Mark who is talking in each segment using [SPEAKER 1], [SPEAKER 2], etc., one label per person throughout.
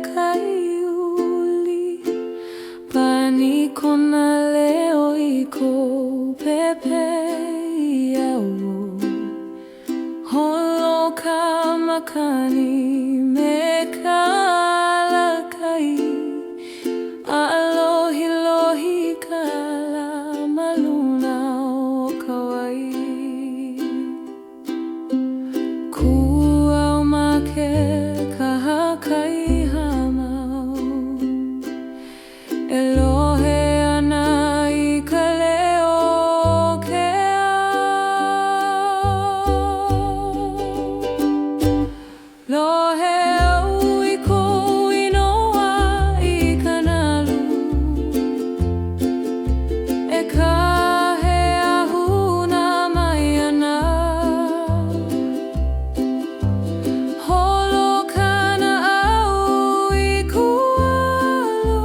[SPEAKER 1] kaiuli pani kona leo iko pepe iau holo ka makani me kalakai alohi lohi kala maluna o kawai kuau make kahakai hamau Elohe ana I ka leo ke au Lohe au I ko inoa I ka nalu E ka he ahuna mai ana Holo kana au I kualo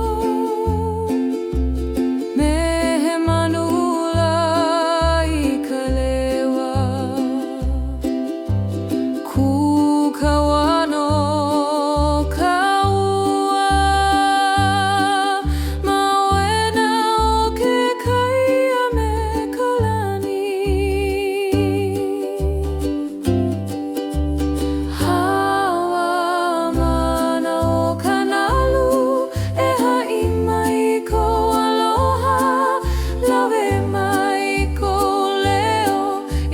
[SPEAKER 1] Me he manula I ka lewa Ku ka wano ka ua Mawena o ke kaia me ka lani Hawa mana o ka nalu E ha'i mai ko aloha Lawe mai ko leo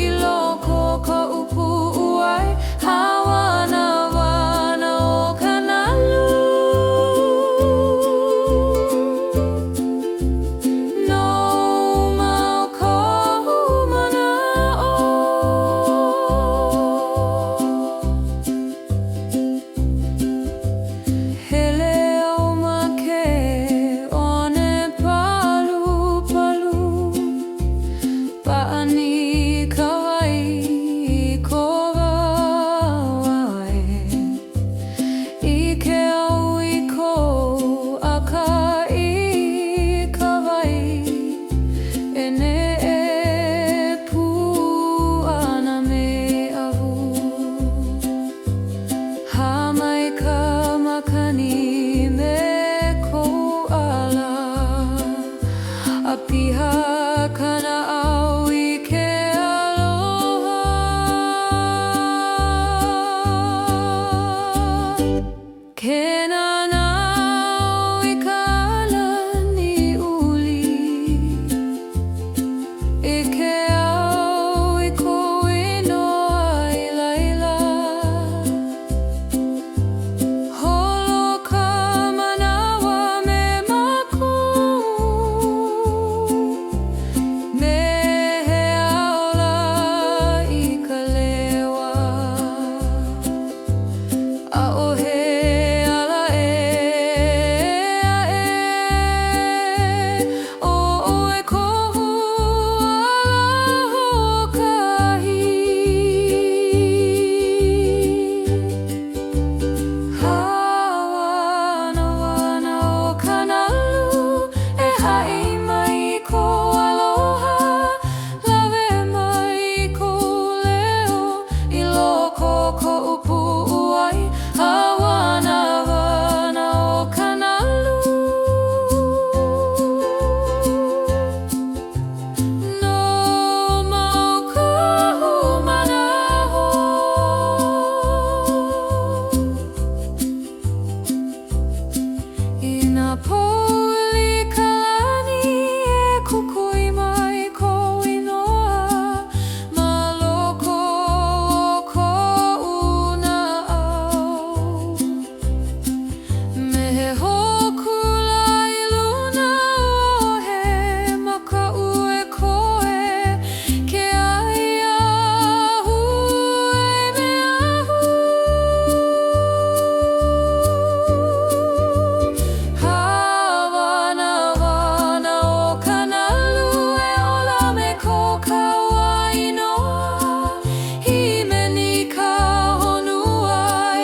[SPEAKER 1] I loko ka upu uai Hawa na wana o ka nalu No mau kohu mana o Hele o make one palu palu Pa'ani ka wai ko wawai I ke au I ko aka I ka wai E ne e pu ana me ahu Ha mai ka makani me kou ala A piha kana au I ke aloha Ke nanau I ka lani uli I ke au I ko inoa I laila Holo ka manawa me maku Me he aola I ka lewa A'ohe ala e a O e kohu ala hokahi Hawana wana o ka nalu E ha'i mai ko aloha Lawe mai ko leo I loko ko upu uai Hawana wana o ka nalu No mau kohu mana ho Ina pouli ka lani E kukui mai ko inoa Ma loko o ko'u na au Me he hoku lai luna o he maka'u e koe Ke ai ahu e me ahu Hawana wana o ka nalu E ola me ko ka wainoa Himeni ka honua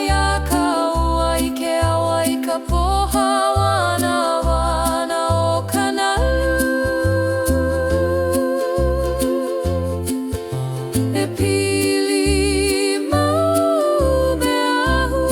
[SPEAKER 1] Ia ka ua I ke awa I ka poha Wana wana o ka nalu E pili mau me ahu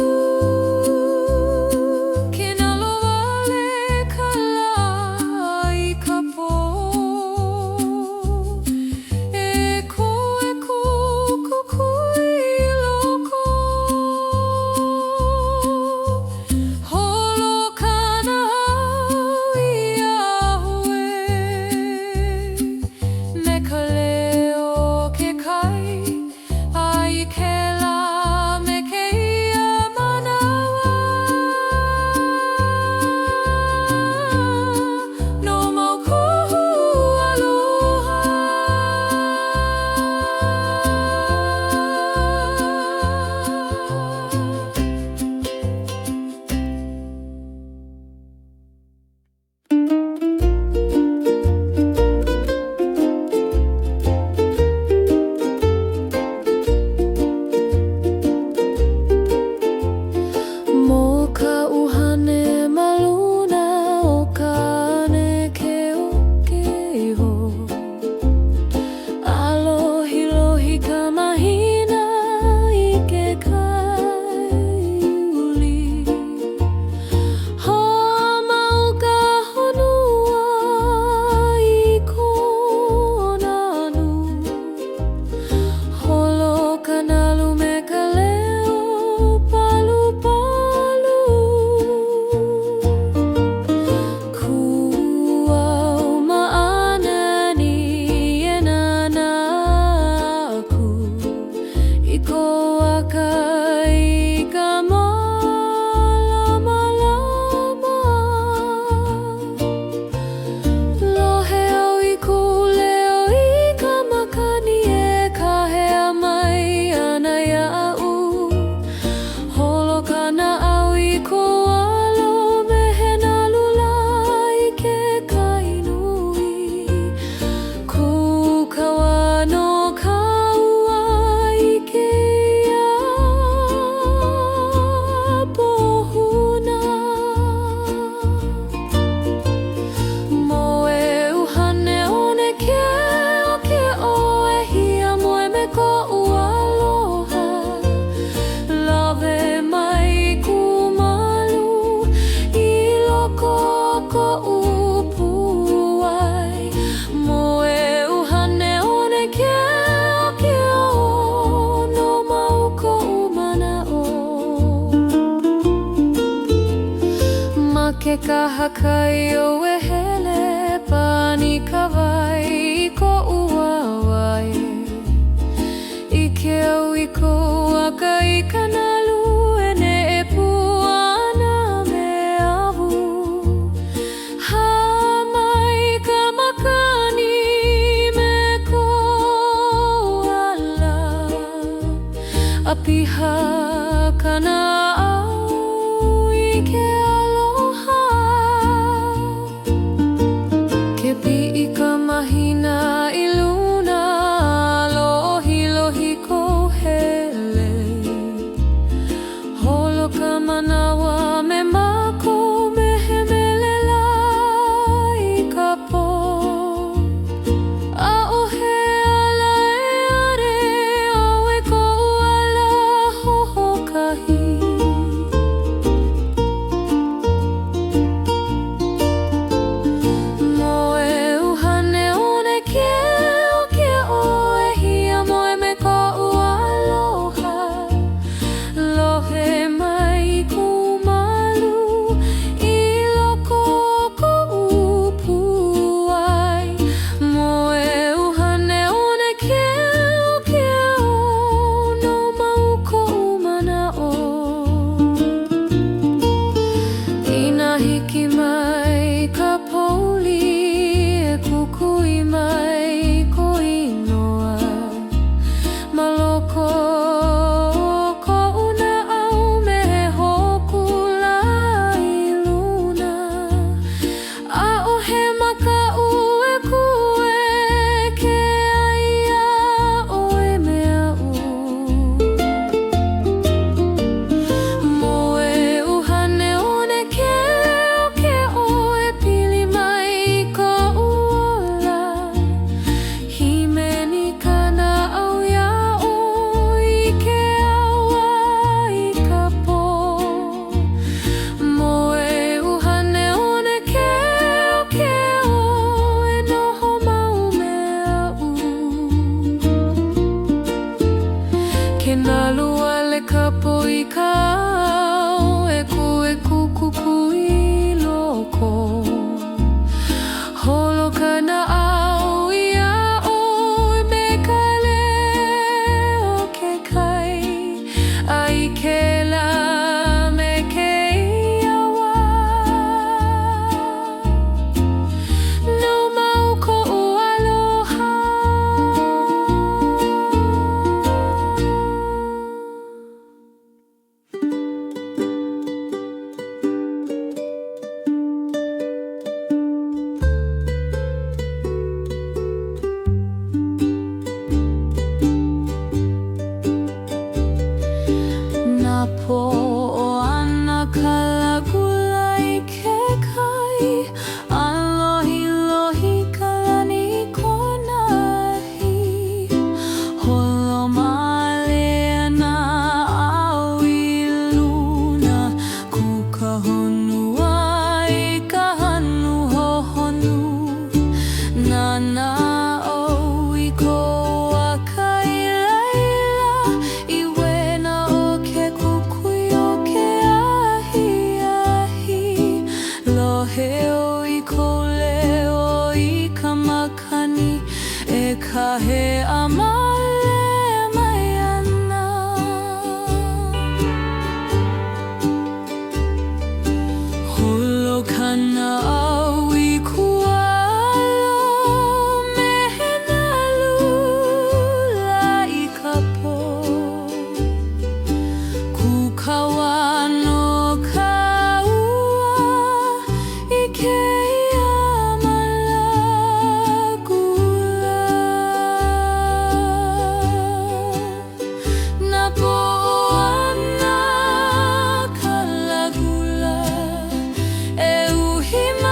[SPEAKER 1] ke kahakai o wehele pani kawai ko uawai I ke au I ko waka I kanalu e ne e puana me ahu Hamai ka makani me ko ala A piha kana au I ke aloha Ke pi'i ka mahina I luna Lohi ko hele Holo ka manawa me mako mehemelela I ka po A'ohe ala e are Awe ko ala hohokahi Hiki mai ka poli e kukui mai ko inoa Maloko ko una au me hoku la I luna A'ohe maka'u e kue ke aia o e mea u Moe uhane one ke Ke nalua le kapo I ka au E kuku I loko Holo ka na au I a'o I me ka leo ke kai Ai ke la me ke iawa No mau ko'u aloha Na po'oana ka lagula I ke kai Alohi ka lani konahi Holo male na au I luna Ku ka honua I ka hanu hohonu Nana o I ko waka I laila I wena o ke kukui o ke ahi Lohe o I ko leo I ka makani E kahe amale mai ana Holo kana au I kualo Mehena lula I ka po Kukawa no ka ua I ke ia malagula Na po'oana ka lagula E uhi mai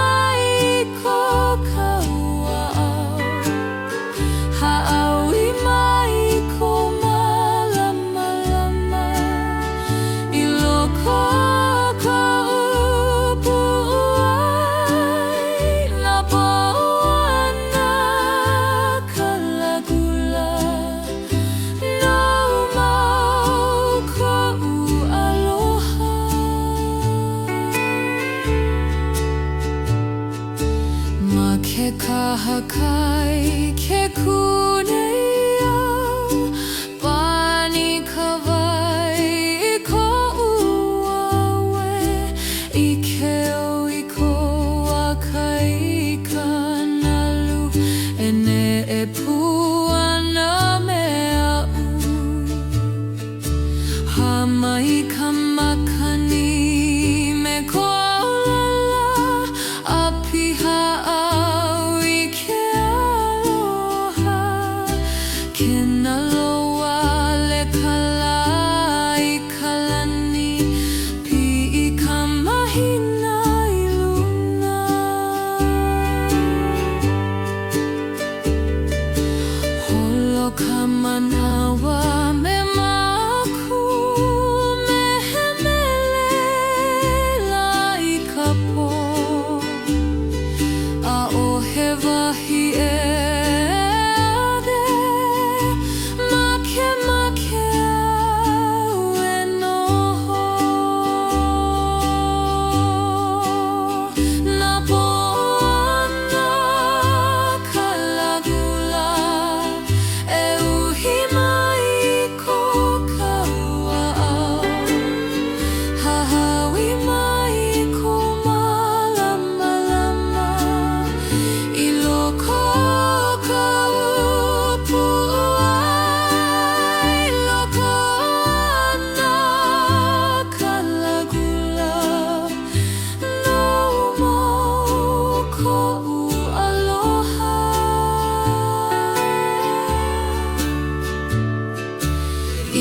[SPEAKER 1] Ke kahakai, ke kuneia, pani kawai I ko uawe, I ke o I ko wakai kanalu, ene e puana mea Hamai ka makani me ko aulala, a piha au I ke aloha, kena loa le kala I ka lani, pi I ka mahina I luna. Holo ka manawa me maku, wahi e ade, make au e noho. Na poana ka lagula, e uhi mai ko kaua au. Hahawi mai ko malama lama, I loko ka upuai, loko ana ka lagula, no mau ko'u aloha.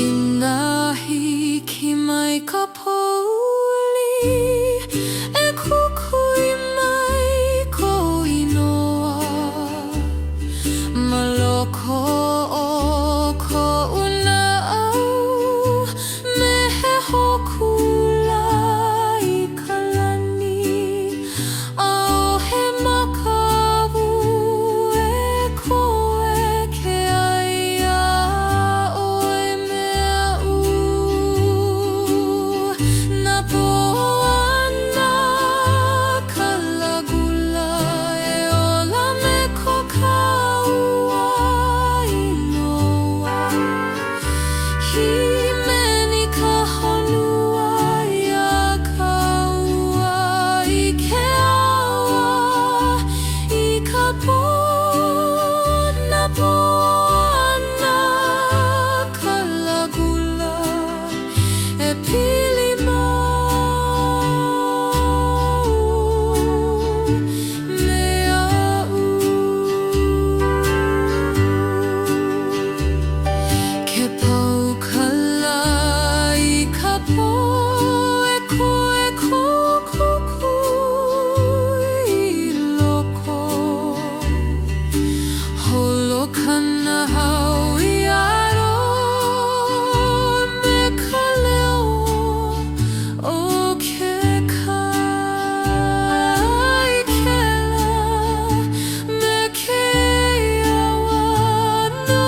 [SPEAKER 1] Inā hiki mai ka pouli, e kukui mai ko inoa, maloko o ko'u na'au, me he hokula I ka lani, ʻaʻohe makawu e koe ke aia ʻoe mea Na poana ka lagula, e ola me ko kaua I noa, himeni ka honua ia kaua I ke awa I ka po. Na poana ka lagula, e pili mau me a'u. Ke paukala I ka po, e koe kokukui I loko, holo kana hau I aro, me ka leo o ke kai kela, me ke iawa no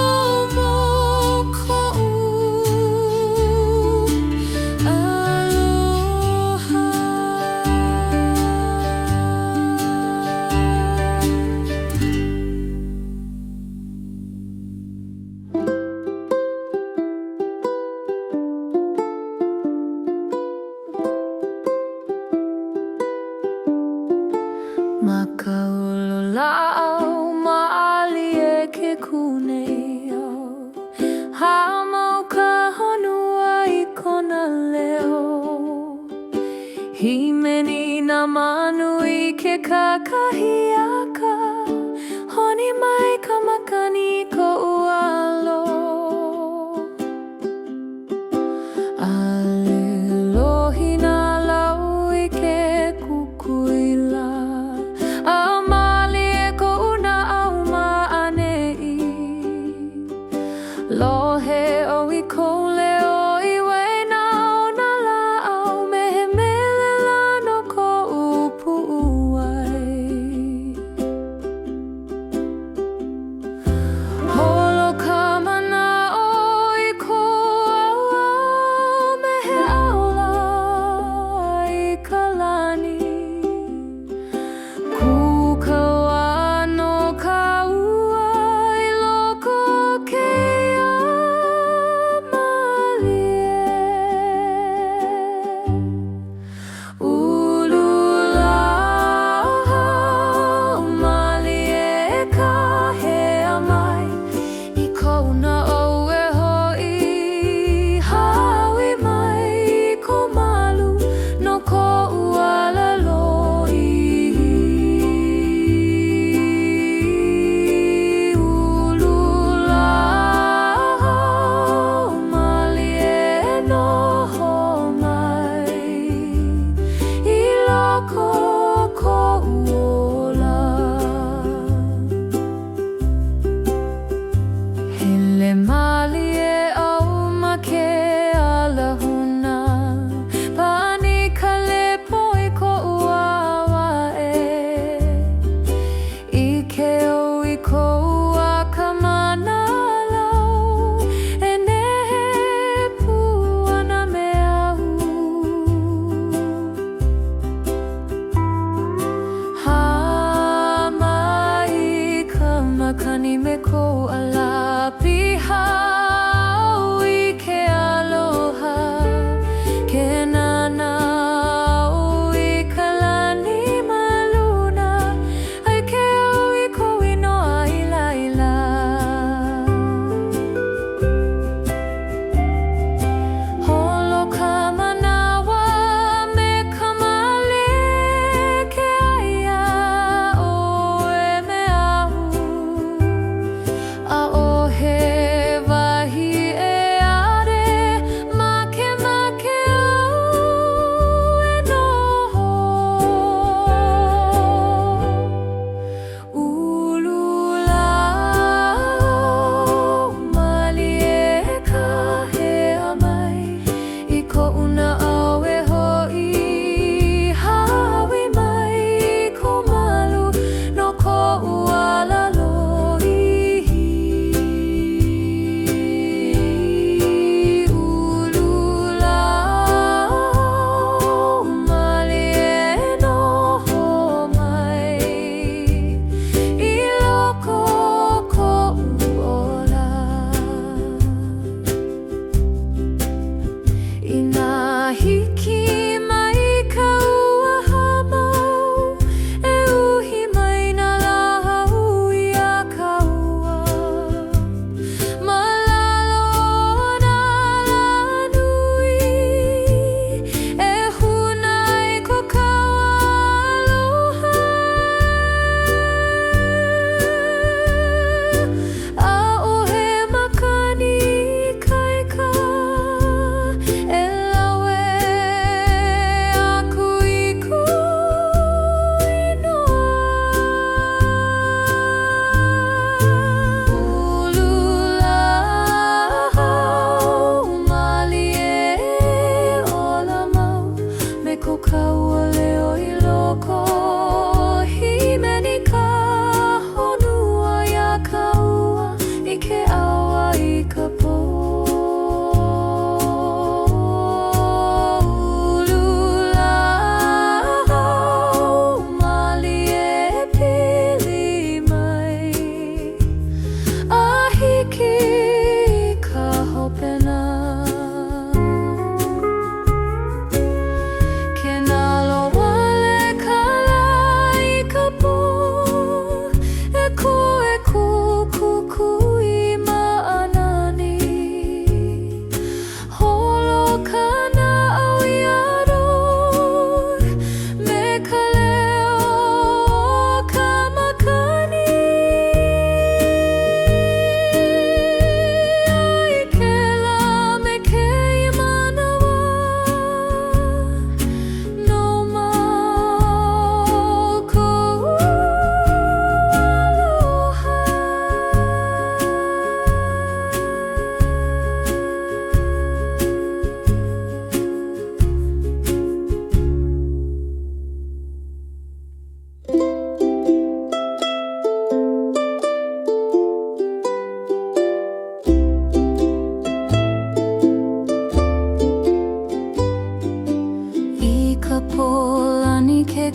[SPEAKER 1] mau ko'u aloha. Ma ka ulula'au ma'ali e ke kuneia, hāmau ka honua I kona leo, himeni nā manu I ke kakahiaka, honi mai ka makani ko'u alo. Alohi nā lau I ke kukuila, a mali e ko'u na'au ma'ane'i, lohe o I kou leo I waena o nā la'au, mehemelela no ko'u pu'uai. Holo ka mana'o I ko auau, mehe aula I ka lani,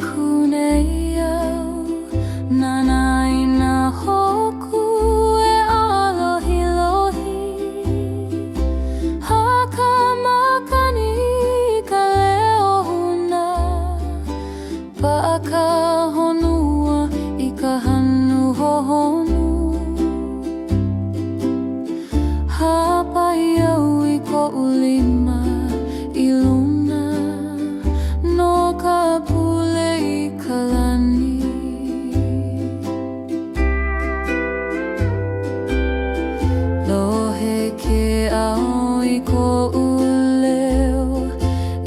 [SPEAKER 1] ku nei au Nanai na hoku e alohi lohi Haka makani ka leo huna Paaka honua I ka hanu hohonu Hapai au I ko'u lima I luna No ka pule I ka lani Lohe ke ao I ko'u leo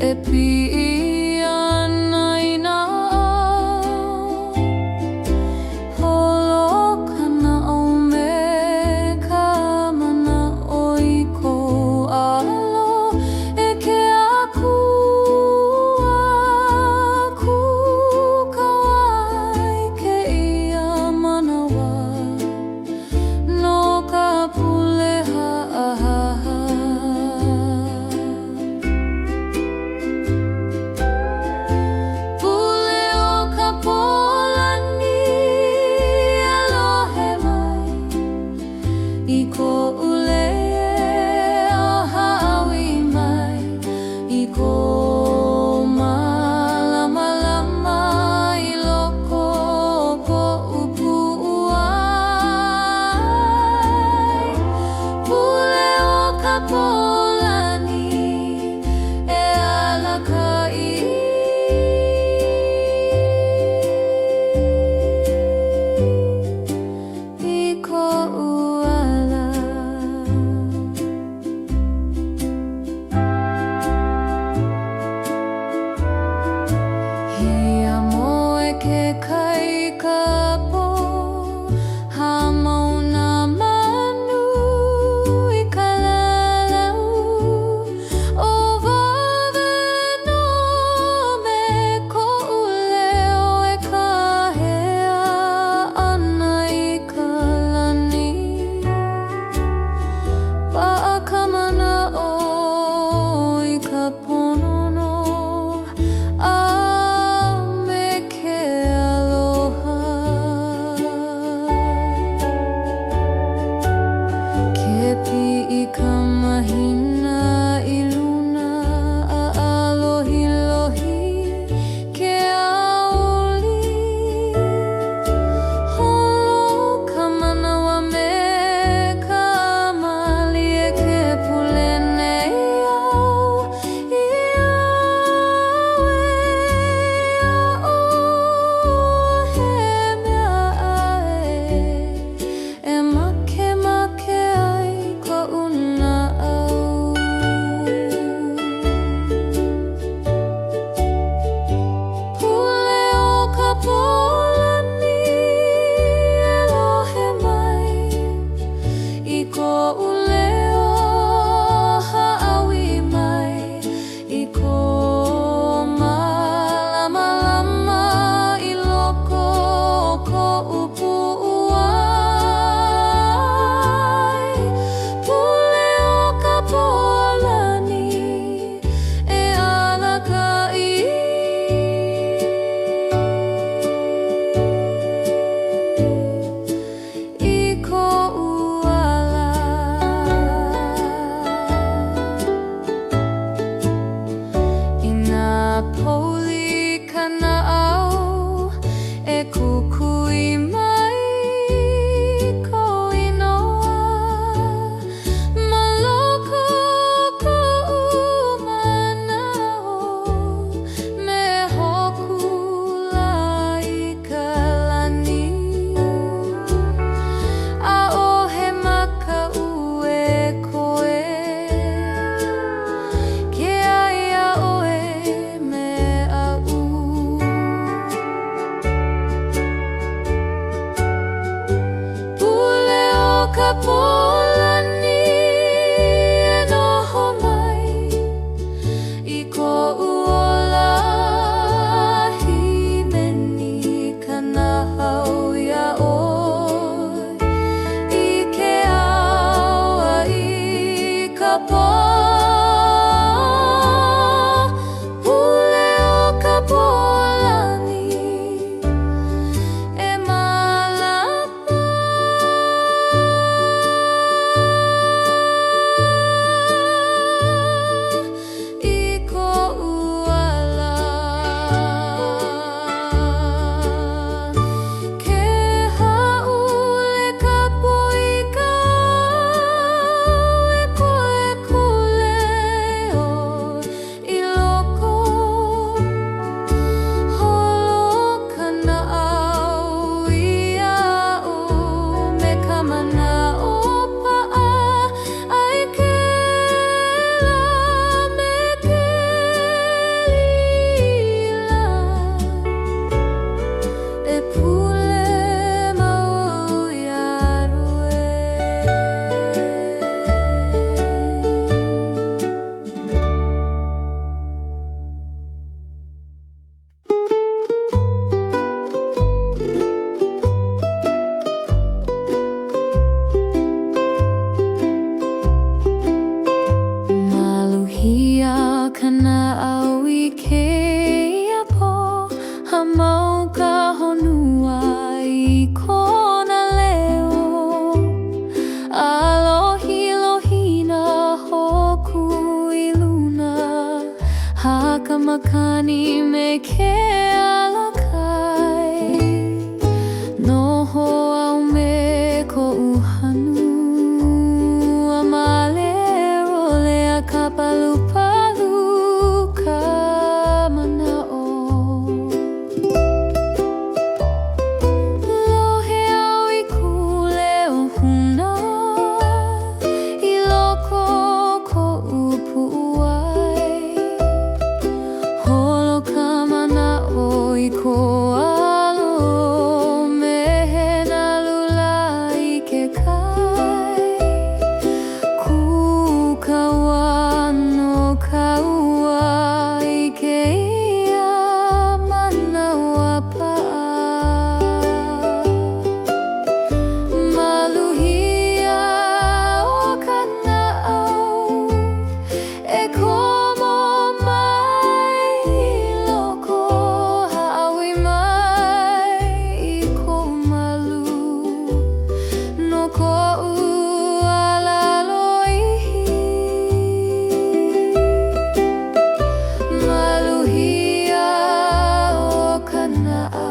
[SPEAKER 1] E pi'i ana I nā ao Holo kana o me ka mana'o I kou alo E ke akua ku kawai ke ia manawa No ka pule ha'ahaha Pule o ka polani Alohe mai I ko'u lei o ha'awi mai I ko malamalama I loko o ko'u pu'uai Pule o ka polani E alaka'i I ko'u ala Hia moe ke kai kapo Ha mauna manu I ka lalau O waweno me ko'u leo E kahea ana I ka lani Paaka mana'o I ka ponono A me ke aloha mana'o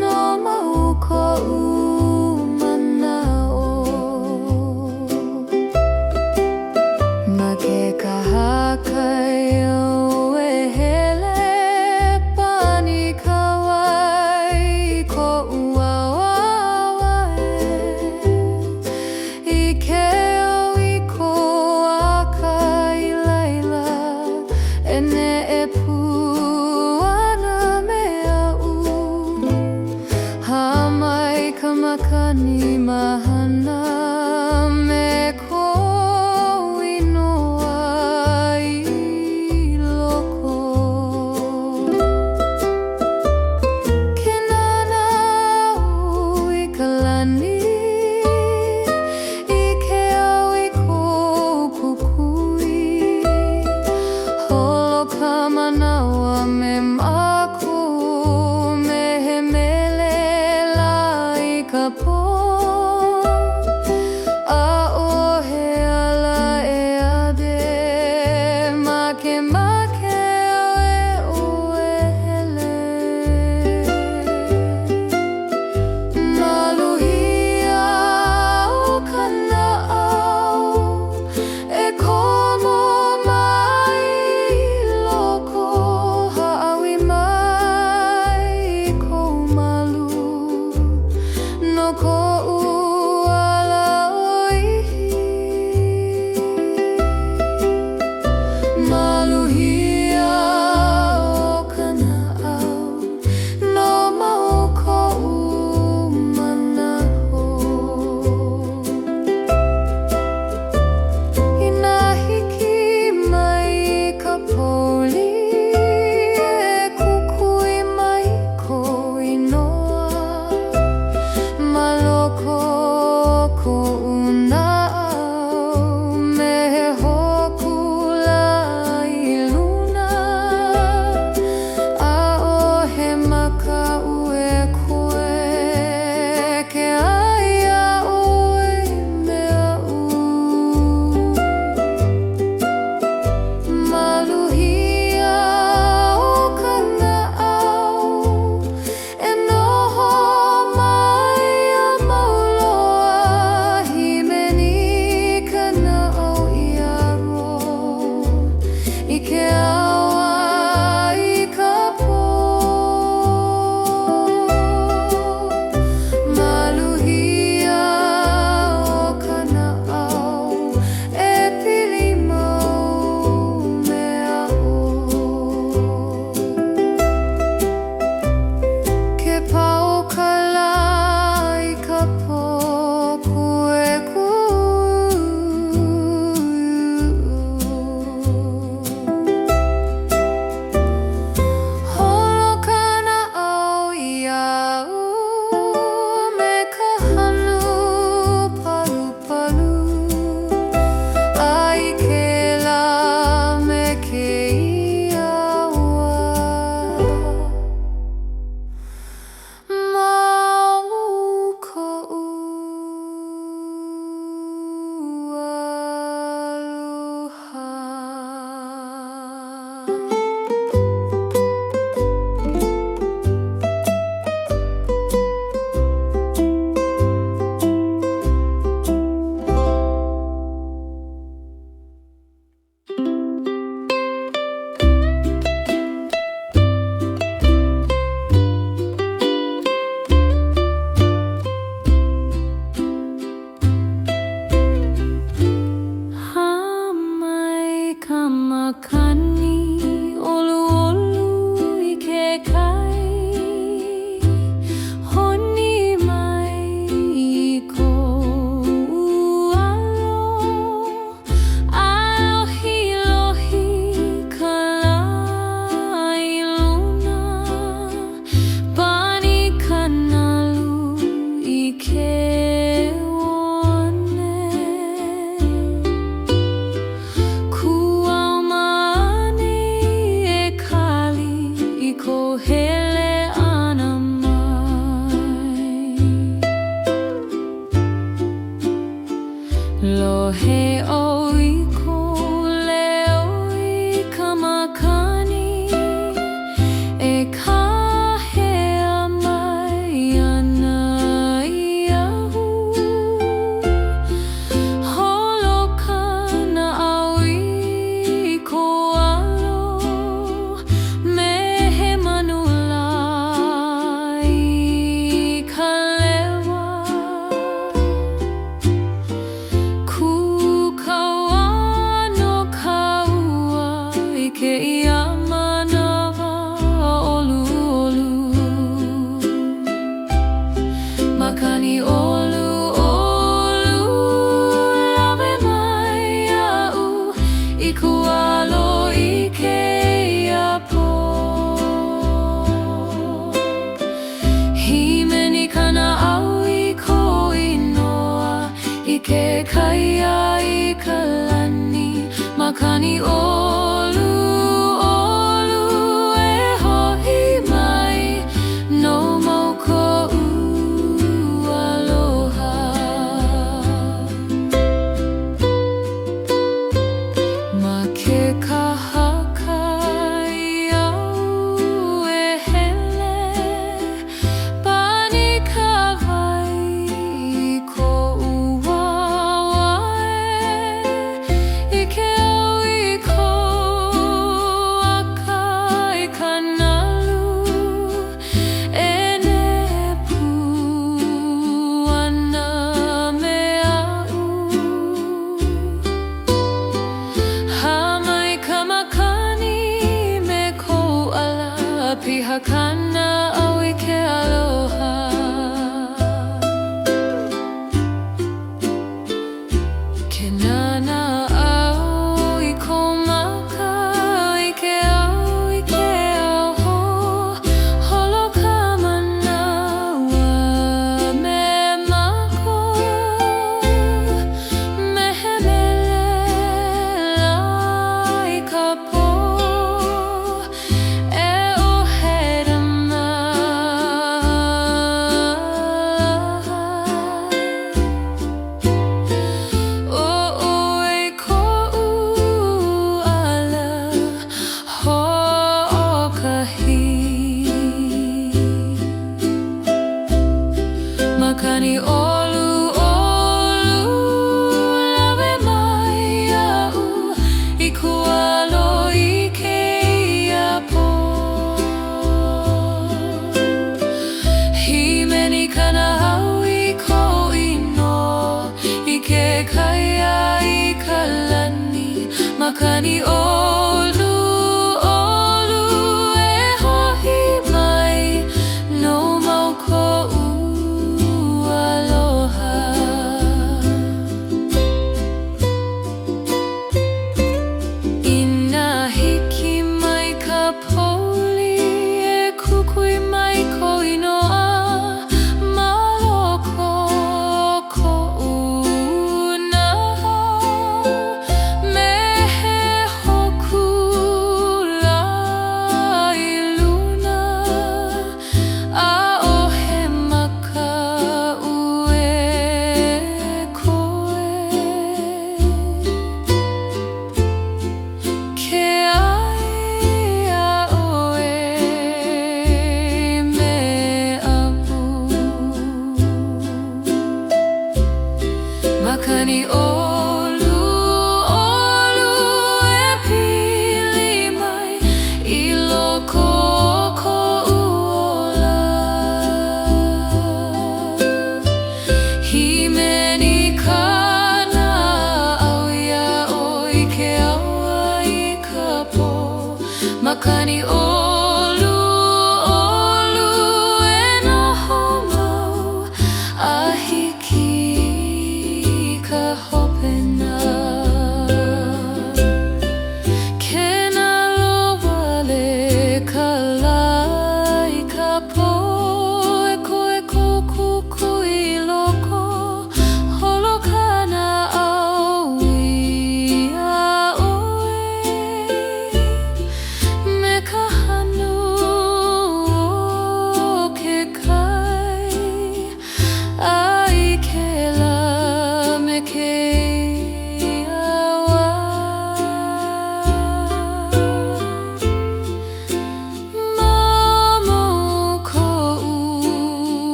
[SPEAKER 1] no mauko'u mana'o. Ma ke kahakaio e hele pani kawai ko'u auaua I keo I ko aka I laila E ne'e pu ana mea Himeni kana au I ko inoa I ke kaia I ka lani Makani olu olu e ho'i mai No mauko'u aloha Ma ke kahaka iau e hele Pani ka wai I ko'u wawae I ke au I ko aka I ka nalu E nepu ana me a'u Hamai ka makani me kou ala Piha kana au I ke aloha Ke nana au I kou maka I ke au I ke aho Holo ka manawa me mako Mehemelela I ka po E ohera e ko'u ala ho'okahi Makani olu olu lawe mai a'u I kualo I keia po Himeni kana au I ko inoa I ke kaia I ka lani Makani olu olu e ho'i mai No mauko'u aloha Ina hiki mai ka poli E kukui mai ko inoa Maloko ko'u naha Mehe hoku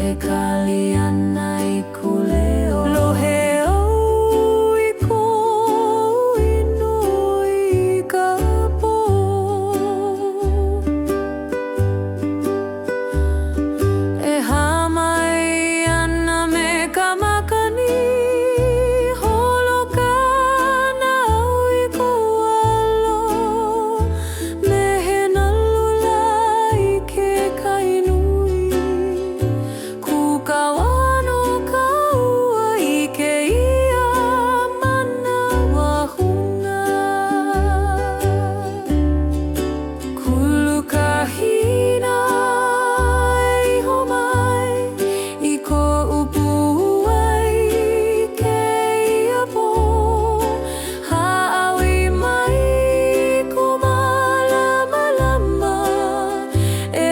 [SPEAKER 1] e kali ana I kuleo. Loheo I ko inu I kapo. E hamai ana me ka makani. Holoka na au I ko alo. Mehe na lula I ke kainui. Kukawano ka ua I ke ia mana wahuna. Kulu kahina e iho mai I ko upu ai ke ia po. Ha'awi mai ko malama e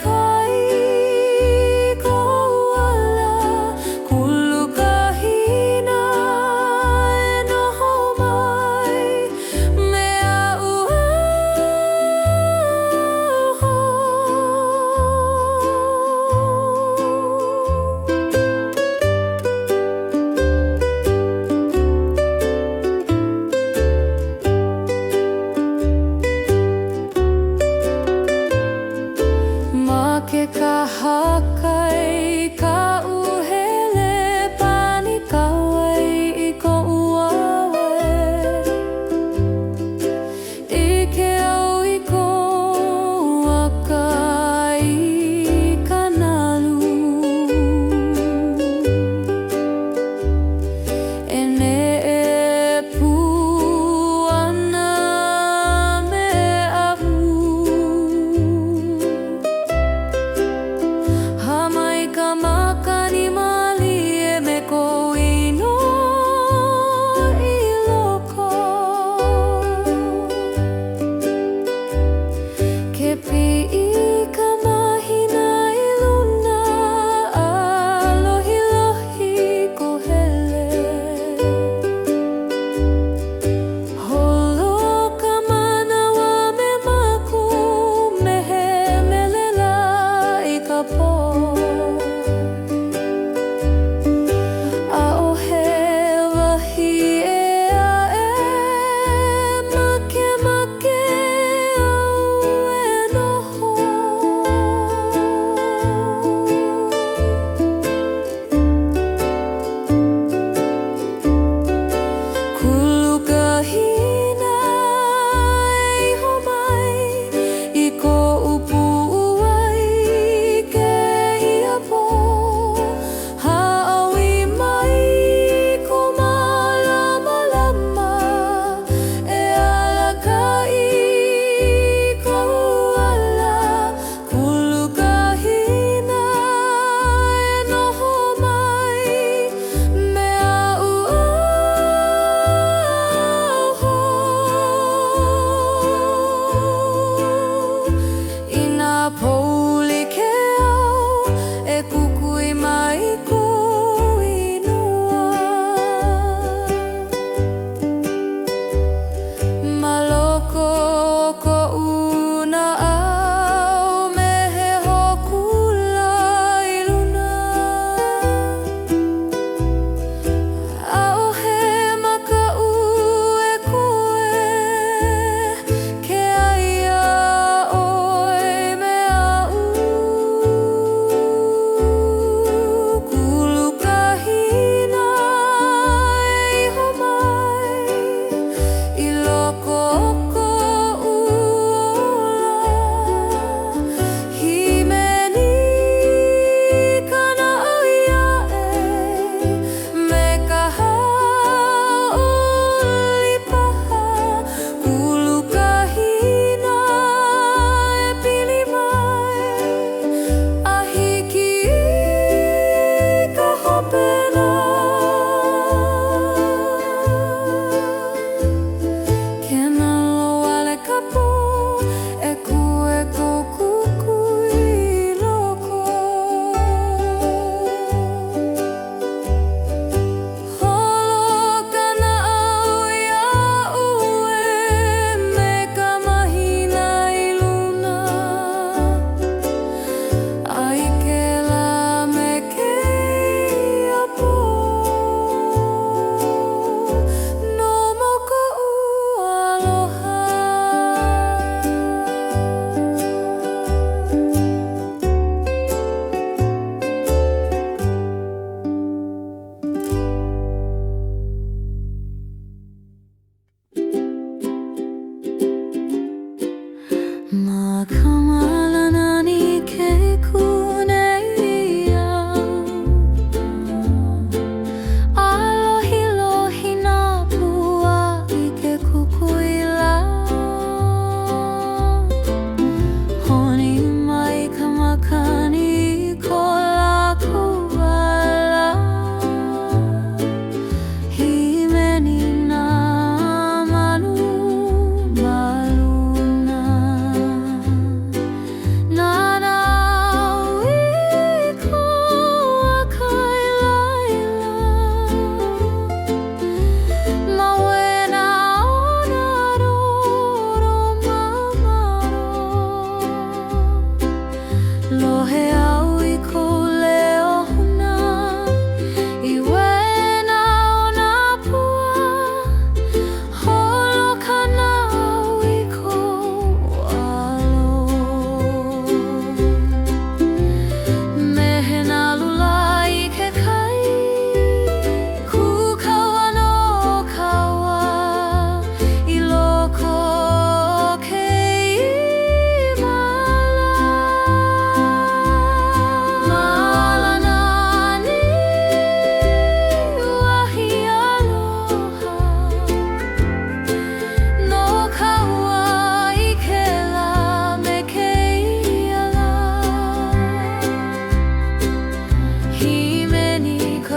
[SPEAKER 1] kai ko ala. Kulu kahina e noho mai me a'u Ma ke kahakai ka uhele pani kawai I ko uawe. Ike au I ko waka I kanalu. E ne'e pu ana me ahu.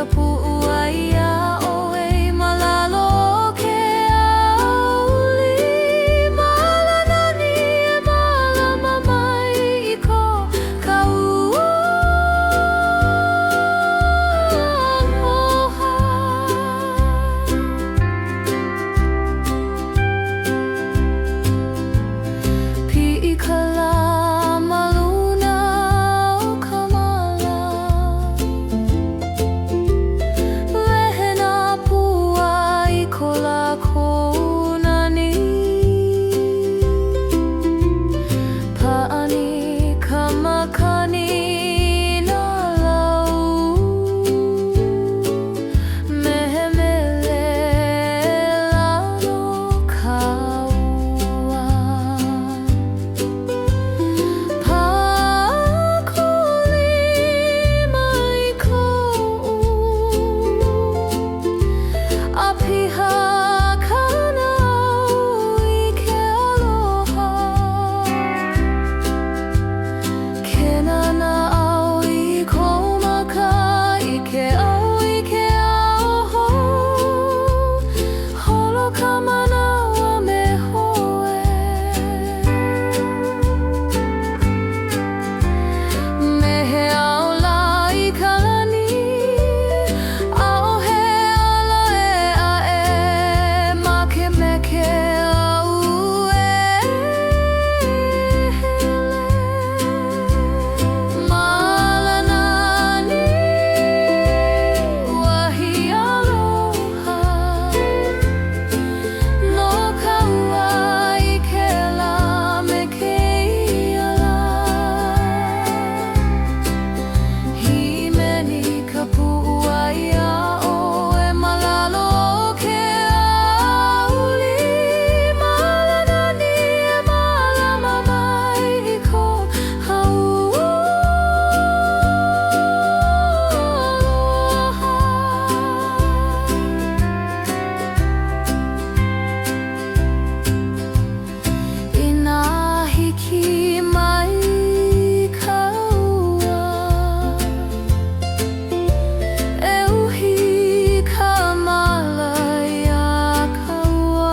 [SPEAKER 1] ka pu'uaya o e malalo ke auli malanani e malama mai I ko kaua aloha Pi'i ka la maluna o ka mala Lehena pua I ko lākou nani Pa'ani ka makani na lau Mehemele lalo kaua Pakuli mai ko'u A piha kana I ke aloha Ke nana au I ko maka I ke au I ke aoho Holo ka manawa me hoe Mehe au la I ka lani Aohe ala e ae Ma ke meke au e hele Malanani wahi aloha No kaua I ke la me keia la Himeni ka pu'uaya o e malalo ke auli Malanani e malama mai I ko haua aloha Ina hiki mai kaua E uhi ka mala ia kaua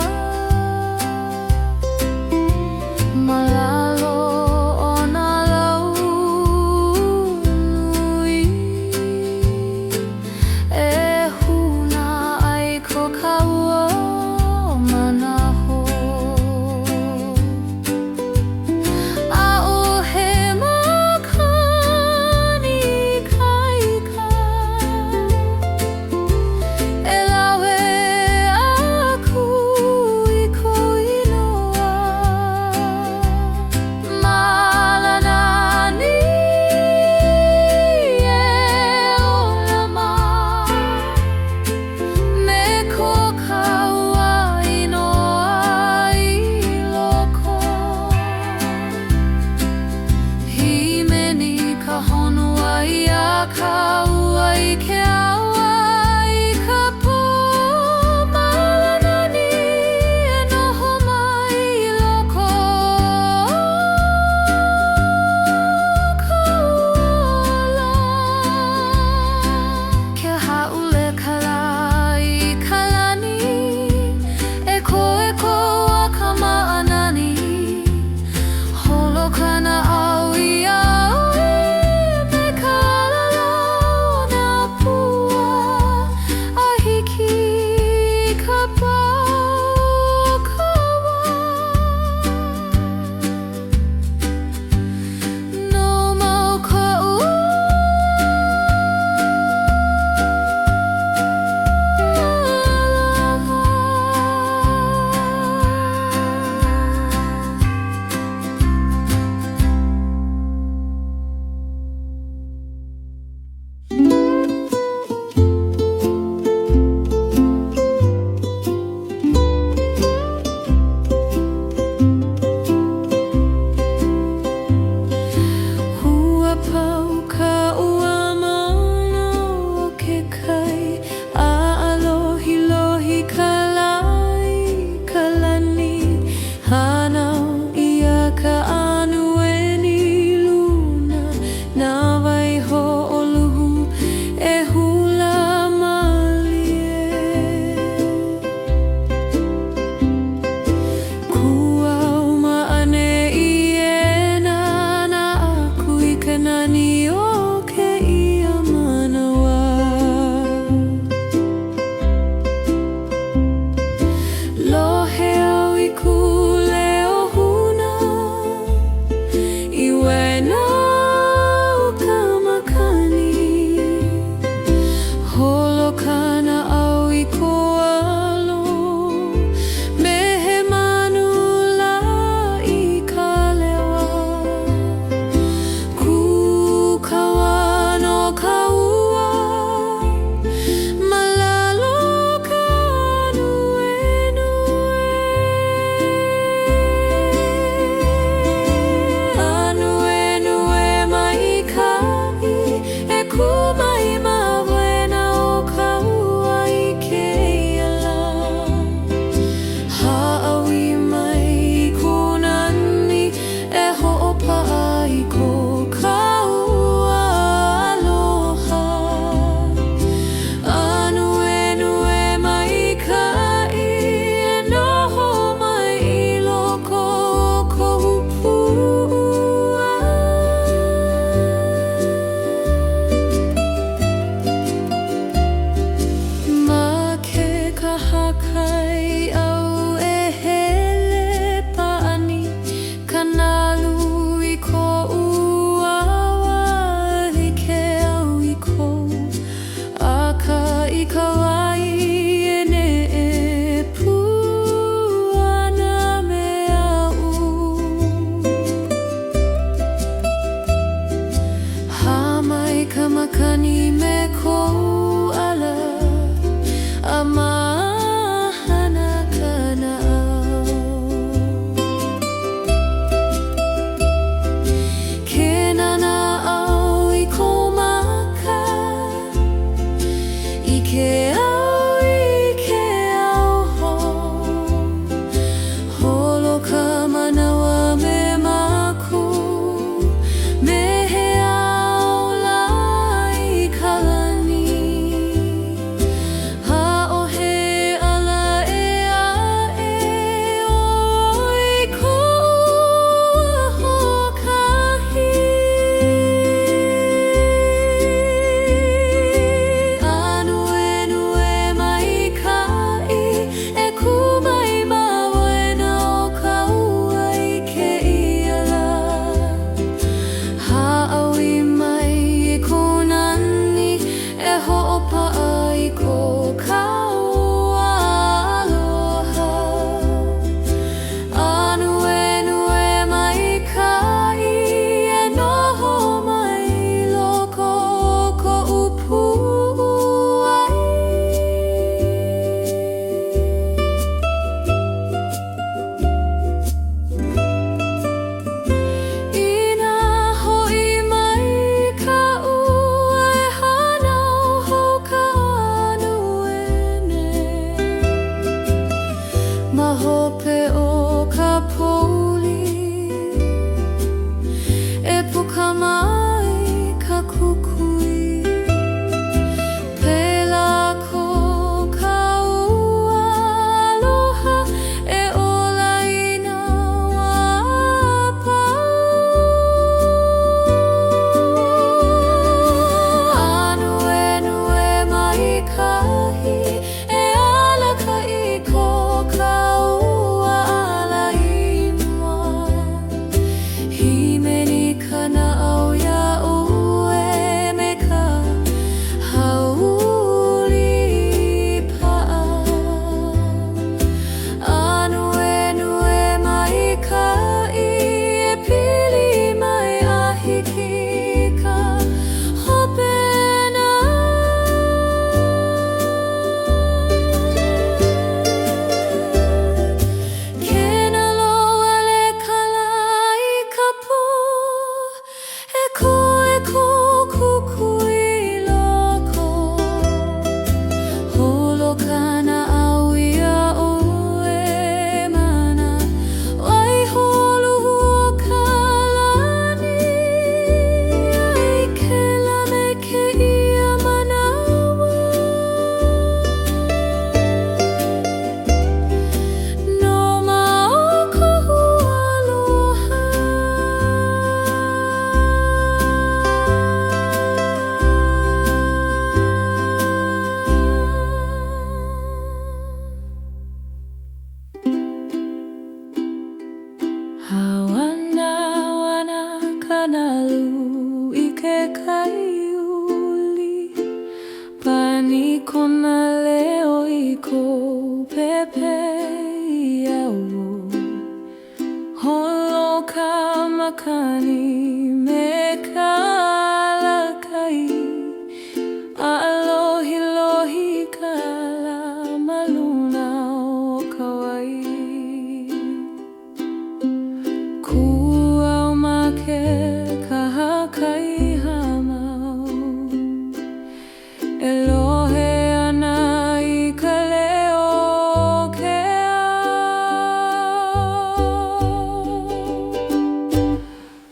[SPEAKER 1] Malalo o nā lau nui E huna ai ko kaua o manaho A'ohe makani kaika E lawe aku I ko inoa Malanani e olama Me ko kaua inoa I loko Himeni ka honua ia kaua I ke aua I ka pō Malanani e noho mai I loko kaula Ke haʻule kala I ka lani E koe koa ka ma'anani Holo kana au I aui me ka alala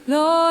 [SPEAKER 1] Lord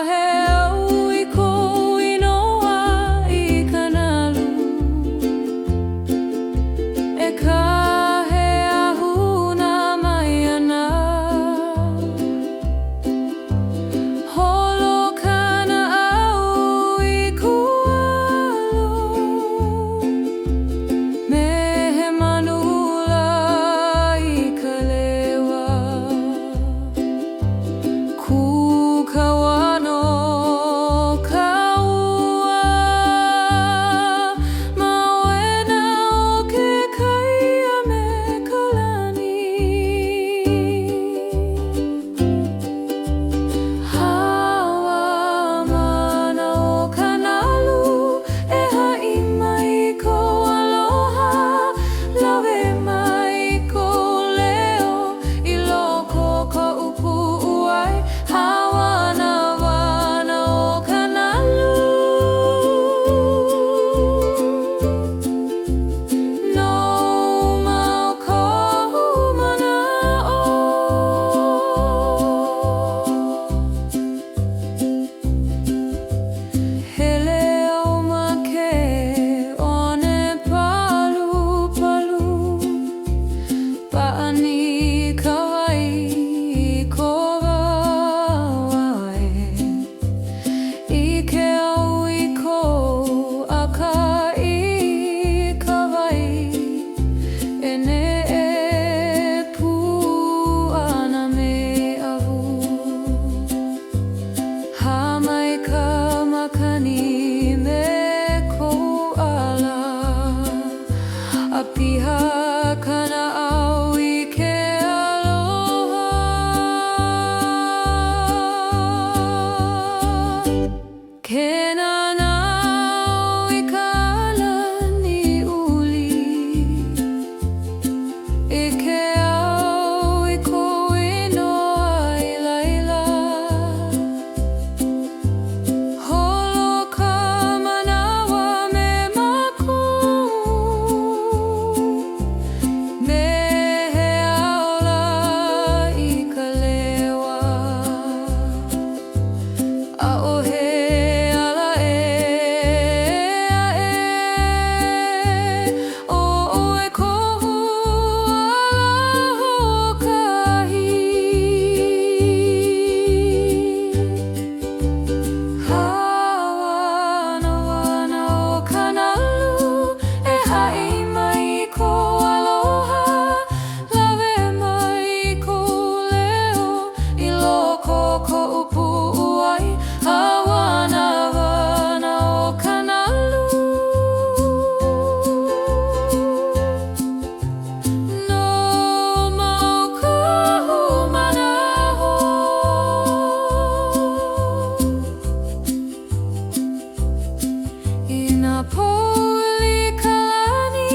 [SPEAKER 1] Napoli kalani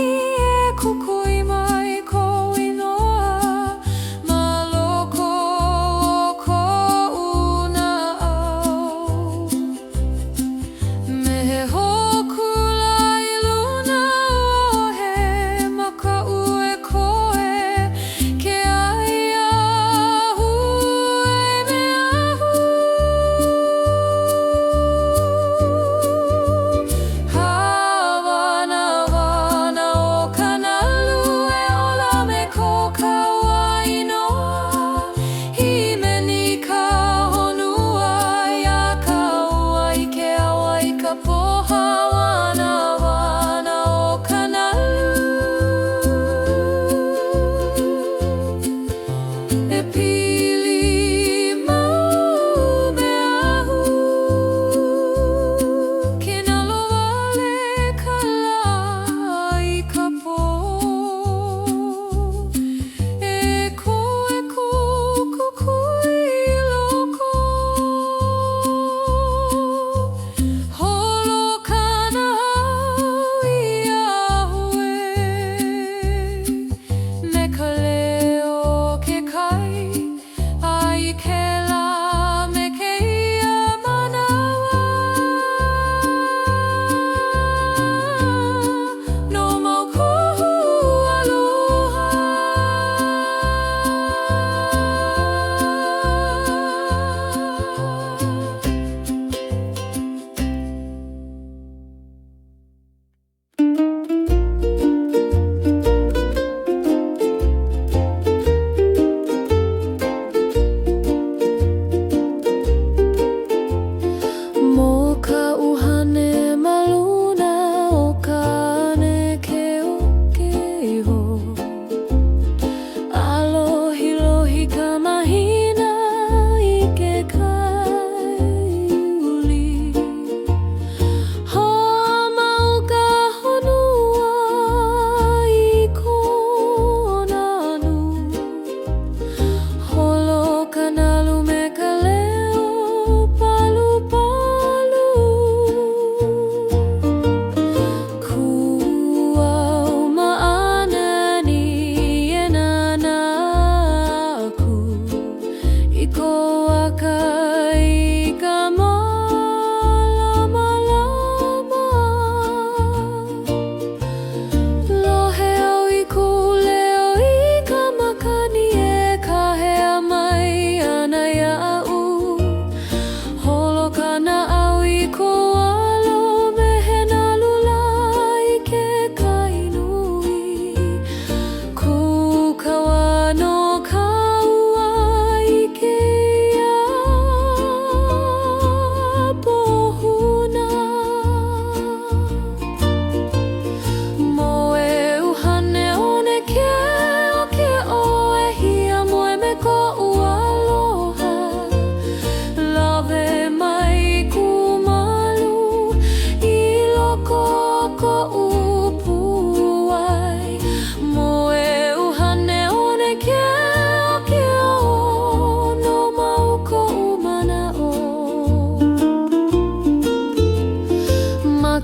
[SPEAKER 1] e kukui mai ko inoa maloko o ko una au me hoku lai luna o he makau e koe ke ai ahu e me ahu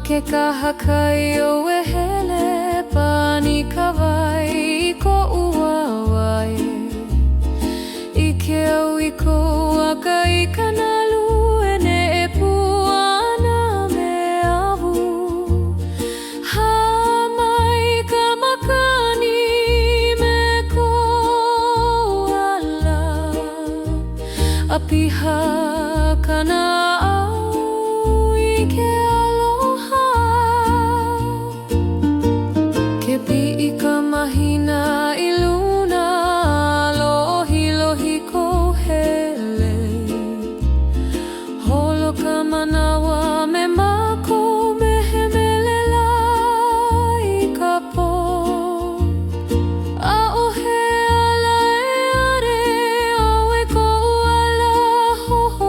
[SPEAKER 1] Ke kahakai o e hele pani kawai I ko ua wai I ke au I ko aka I kanalu e ne e puana me ahu Ha mai ka makani me ko ala A piha kana au I ke I ka mahina I luna lohi lohi ko hele Holo ka manawa me mako me he melela I ka po A o he ala e are au e ko ala ho ho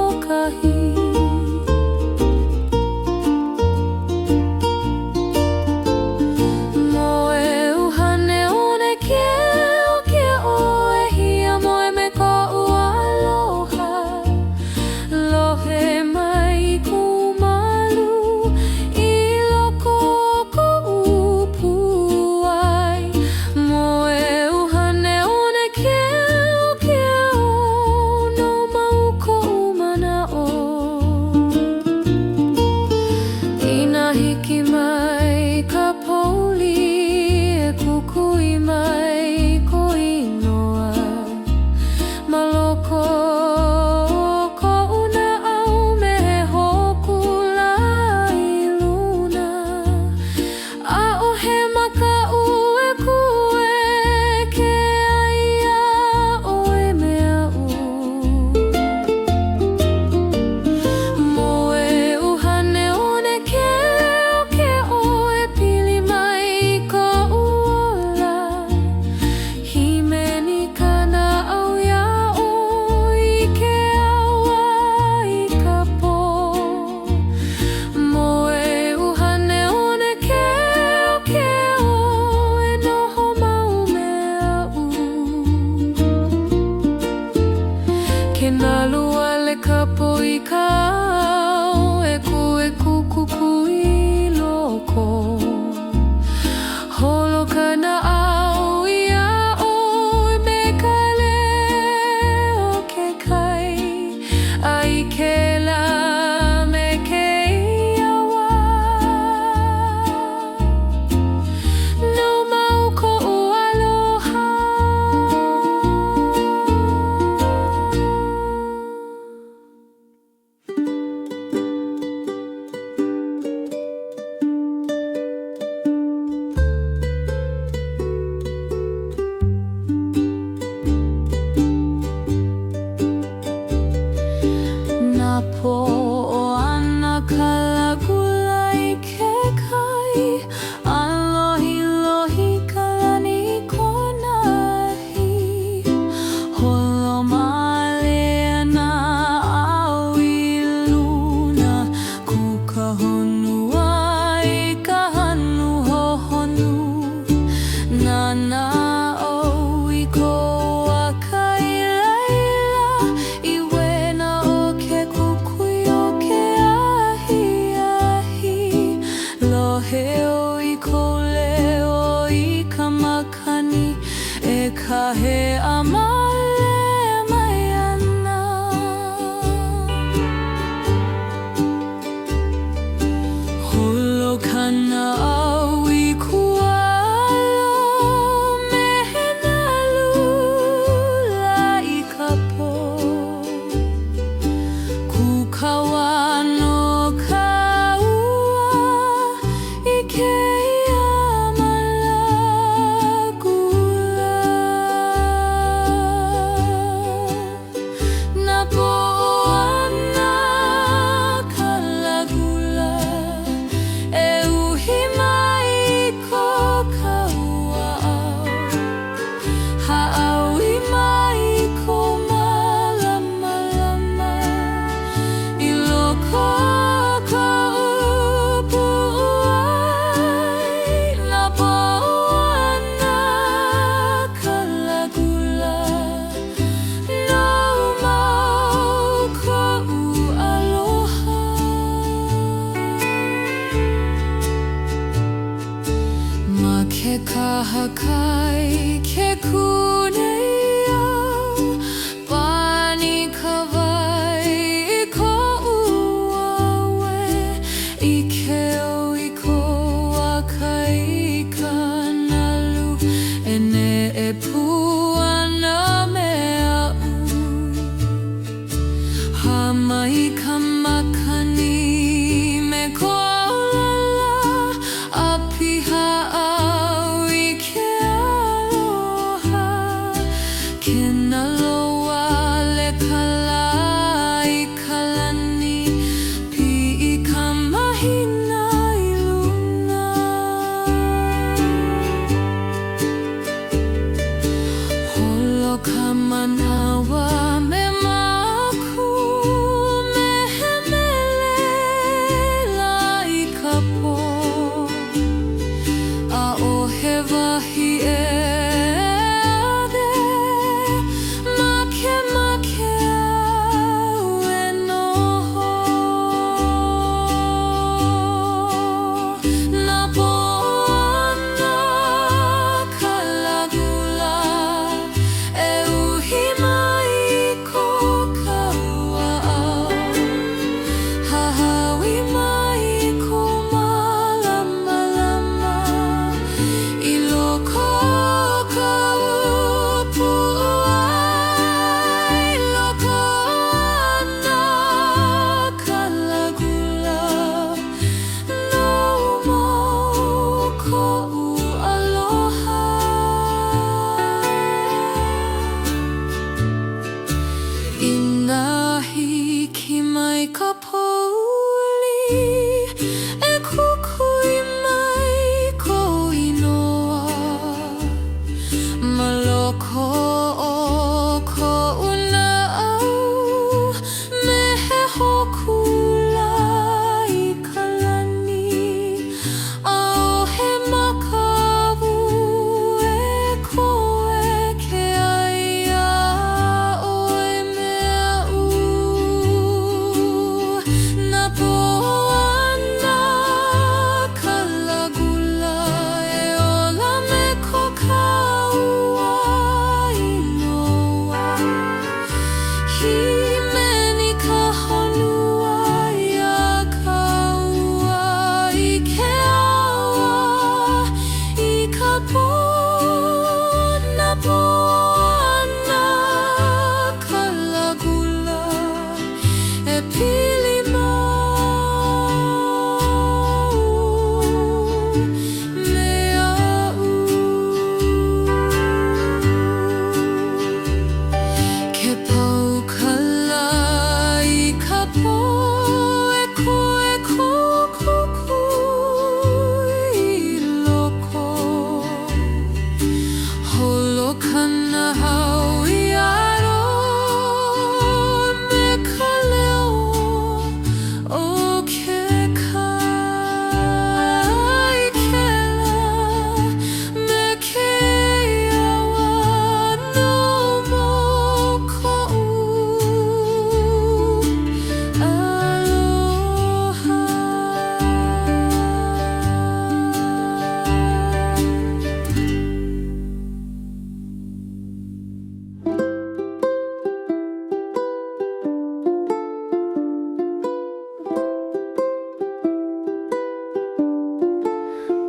[SPEAKER 1] o I ko leo I ka makani e ka he amale mai ana. Holokana au I kualo mehena lula I ka po. Kukawa no ka ua I keia malagula. Na poana ka lagula e uhi mai ko ka ua au. Ha'awi mai ko malama I loko ka upu'ai. Na poana ka lagula no mau ko'u aloha. Ma ke kahakai ke kunei au pani ka wai I ko'u awe I ke o I ko wakai ka nalu e ne'epu ana me a'u. Hamai ka makani me ko aulala a piha au I ke aloha.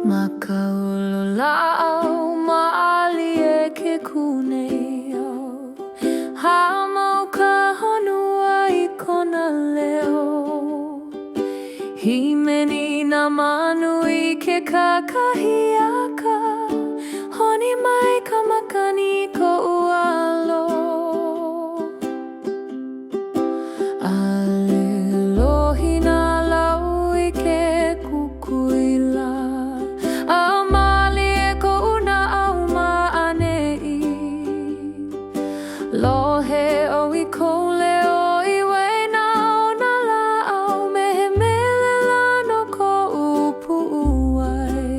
[SPEAKER 1] Makaululao maali e ke kuneo Hamau ka honua I kona leo Himeni na manu I ke kakahiaka Honi mai ka makani ko ualo Alilohi na lau I ke kukuila Amali e ko una au maanei Lohe o I kole o I waina o na lao Mehemele la no ko upu uai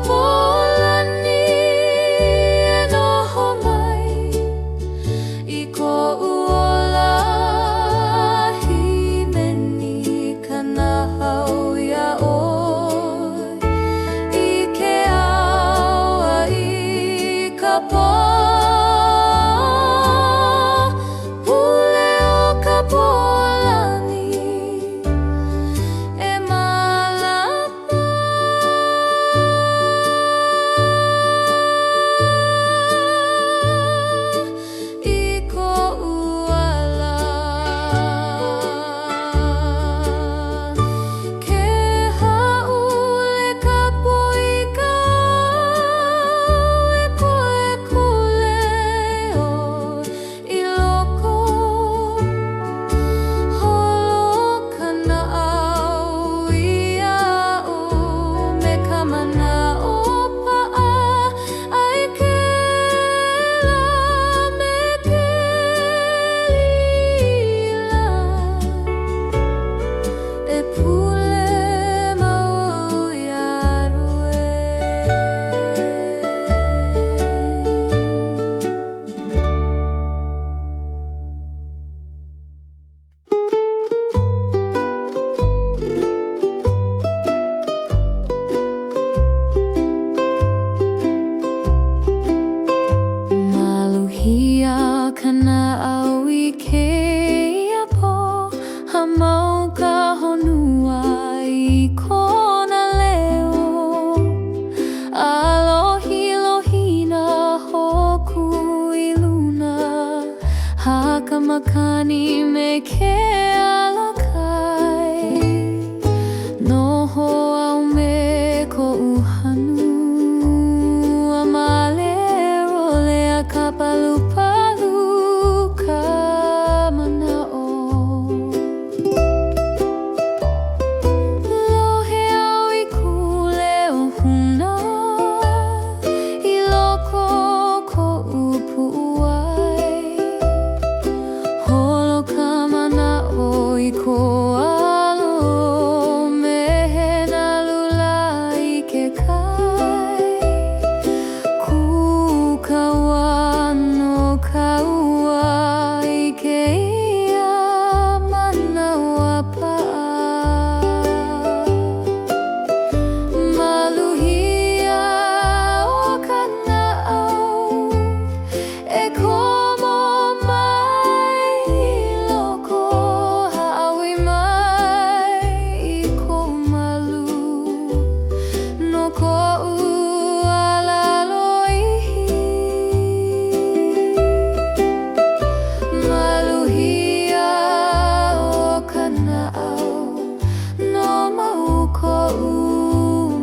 [SPEAKER 1] polani e noho mai I ko'u ola himeni kanahau ia'oi I ke aua I ka pō Pule o ka polani e malama I ko'u ala Ke ha'ule ka poika e koe kuleo I loko Holo ka na'au ia'u me ka mana'o pa'a ai ke la me ke lila E pule mau iarue Maluhia ka na'au I keia po Hamau ka honua I kona leo Alohi-lohina hoku I luna Hakamakani me ke alokai Noho au me ko'u hanu A malero lea ka palu-palu ka mana'o Lohe au I kuleo huna I loko ko'u pu'uai Holo ka mana'o I ko alo Mehena lula I ke kai Kukawa no kaua I ke ia manawa pa'a Maluhia o ka na'au E komo mai I loko ha'awi mai I kou malu No ko'u alaloihi Maluhia o ka na'au No mau ko'u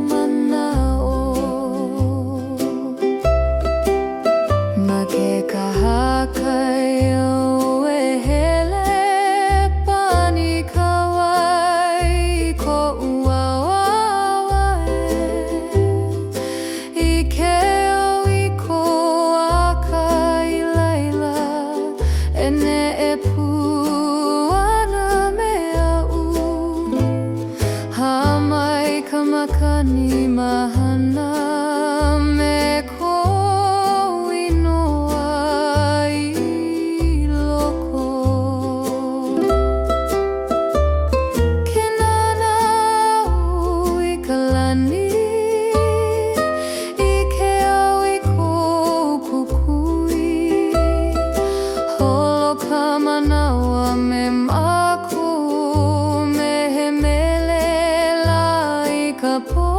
[SPEAKER 1] mana'o Ma ke kahakai o e hele Pani ka wai ko'u awawae I ke o I ko aka I laila E ne'e pu ana me a'u Hamai ka makani mahana me ko inoa I loko Ke nanau I ka lani I ke au I kou kukui Holo ka manawa me maku Mehemele la I ka po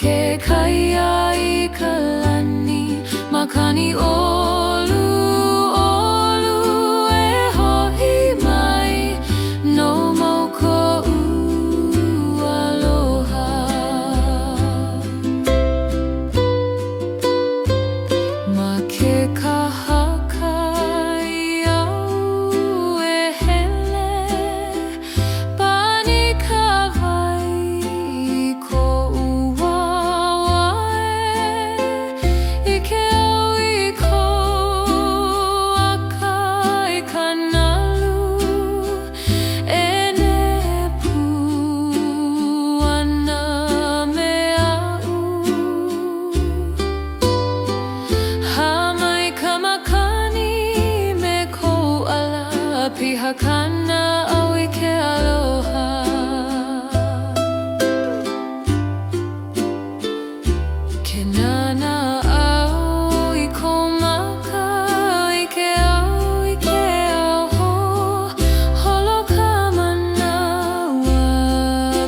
[SPEAKER 1] ke kaia I ka lani makani olu olu e ho'i mai no mauko'u aloha ma ke kahaka iau e hele pani ka wai I ko'u I ke au I kou akai kanalu e nepu ana me a'u Hamai ka makani me kou ala piha kana au I ke aloha Ke nana au I kou maka I ke au holo ka manawa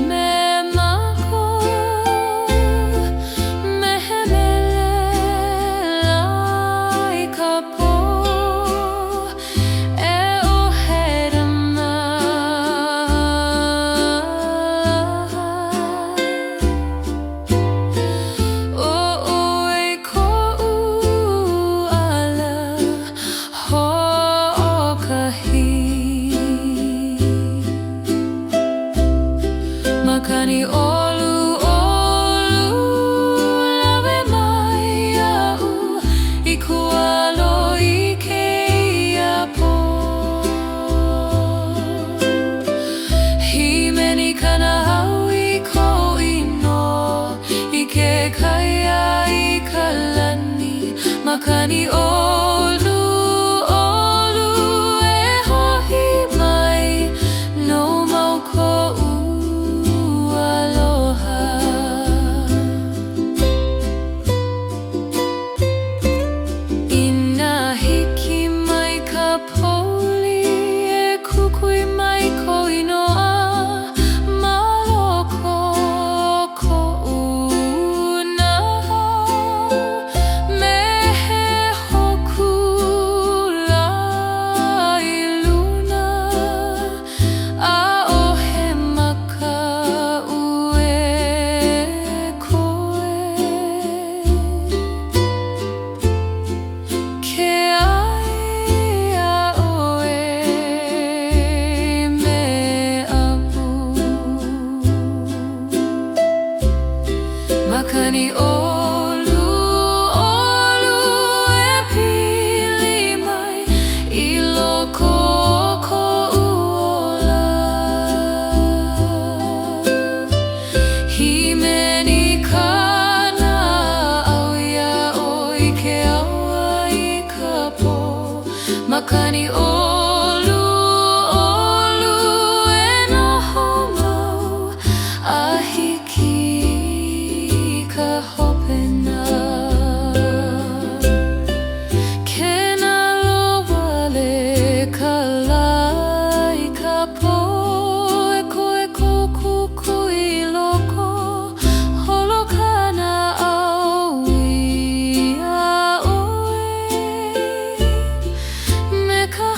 [SPEAKER 1] me mako mehemelela I ka po e ohera Makani olu olu lawe mai a'u I kualo I keia po Himeni kana au I ko ino I ke kaia I ka lani Makani olu olu e ho'i mai no mauko'u Makani olu olu e pili mai I loko o ko'u ola Himeni kana au ia'o I ke aua I ka po Makani olu olu e noho mau a hiki ka hopena Kena lo'ole ka lai ka po E koe kuku I loko holo kana au I a'oe Me ka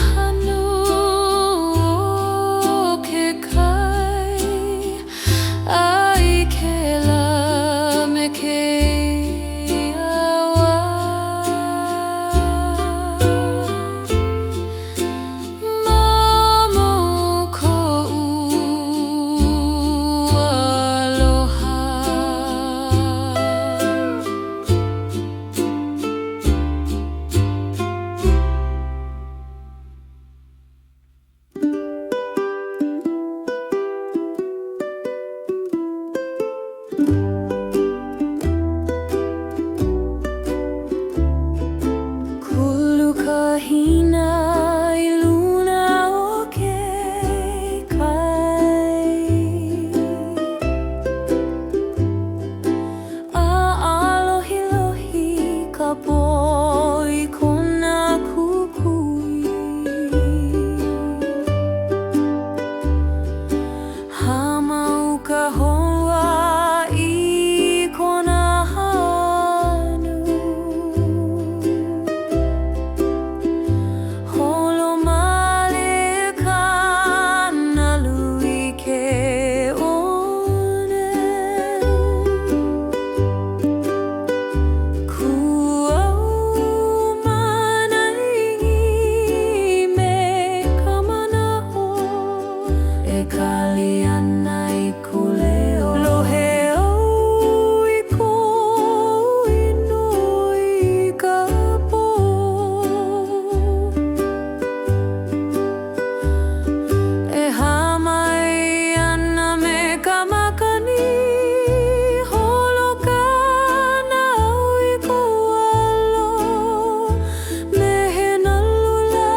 [SPEAKER 1] aliana ikuleo loheo iko inu ikapo e hama iana me kamakani holokana iko alo mehena lula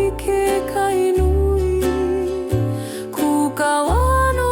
[SPEAKER 1] ike kainui kukawano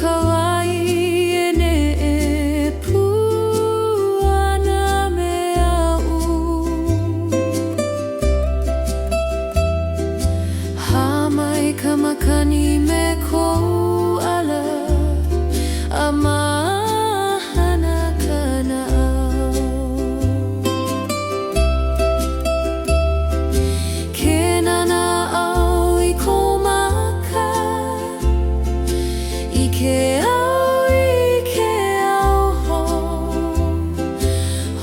[SPEAKER 1] ka wai e ne e pu ana me au. Ha mai ka makani me kou ala a mahana kana au. Ke nana au i ko maka I ke au ho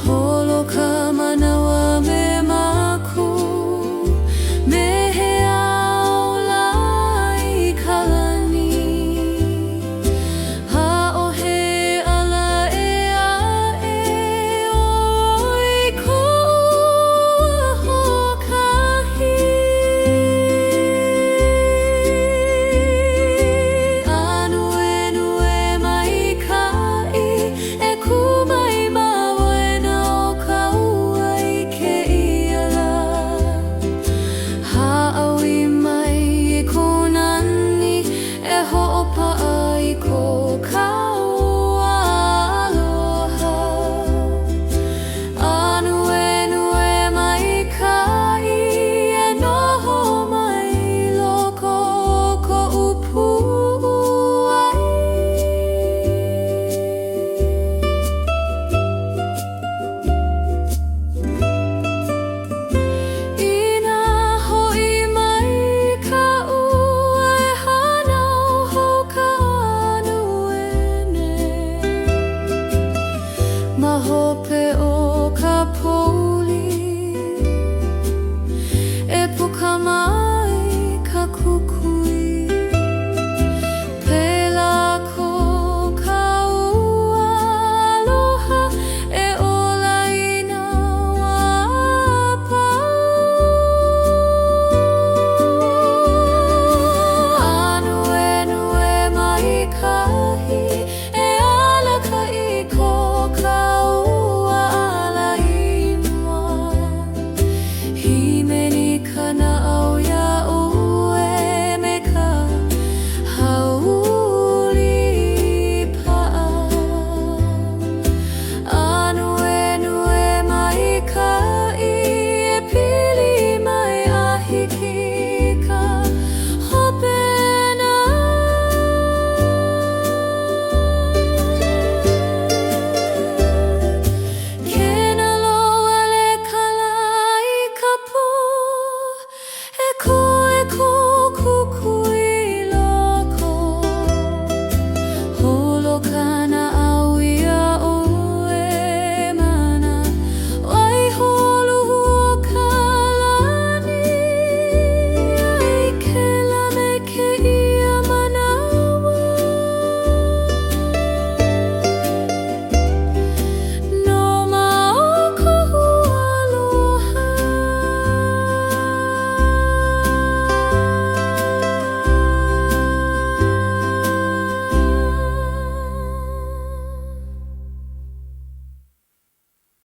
[SPEAKER 1] holo ka manawa me maku me he au lai kalani ha'ohe ala e a'e oi ko'u hokahi Anuenue mai ka'i e kumai mawena o ka ua I keia la Ha'awi mai I ko nani e ho'opa'a I ko kaua aloha Anuenue mai ka'i e noho mai loko o ko'u pu'uai Ina ho'i mai ka ua e hanau hou ka anuene Ma hope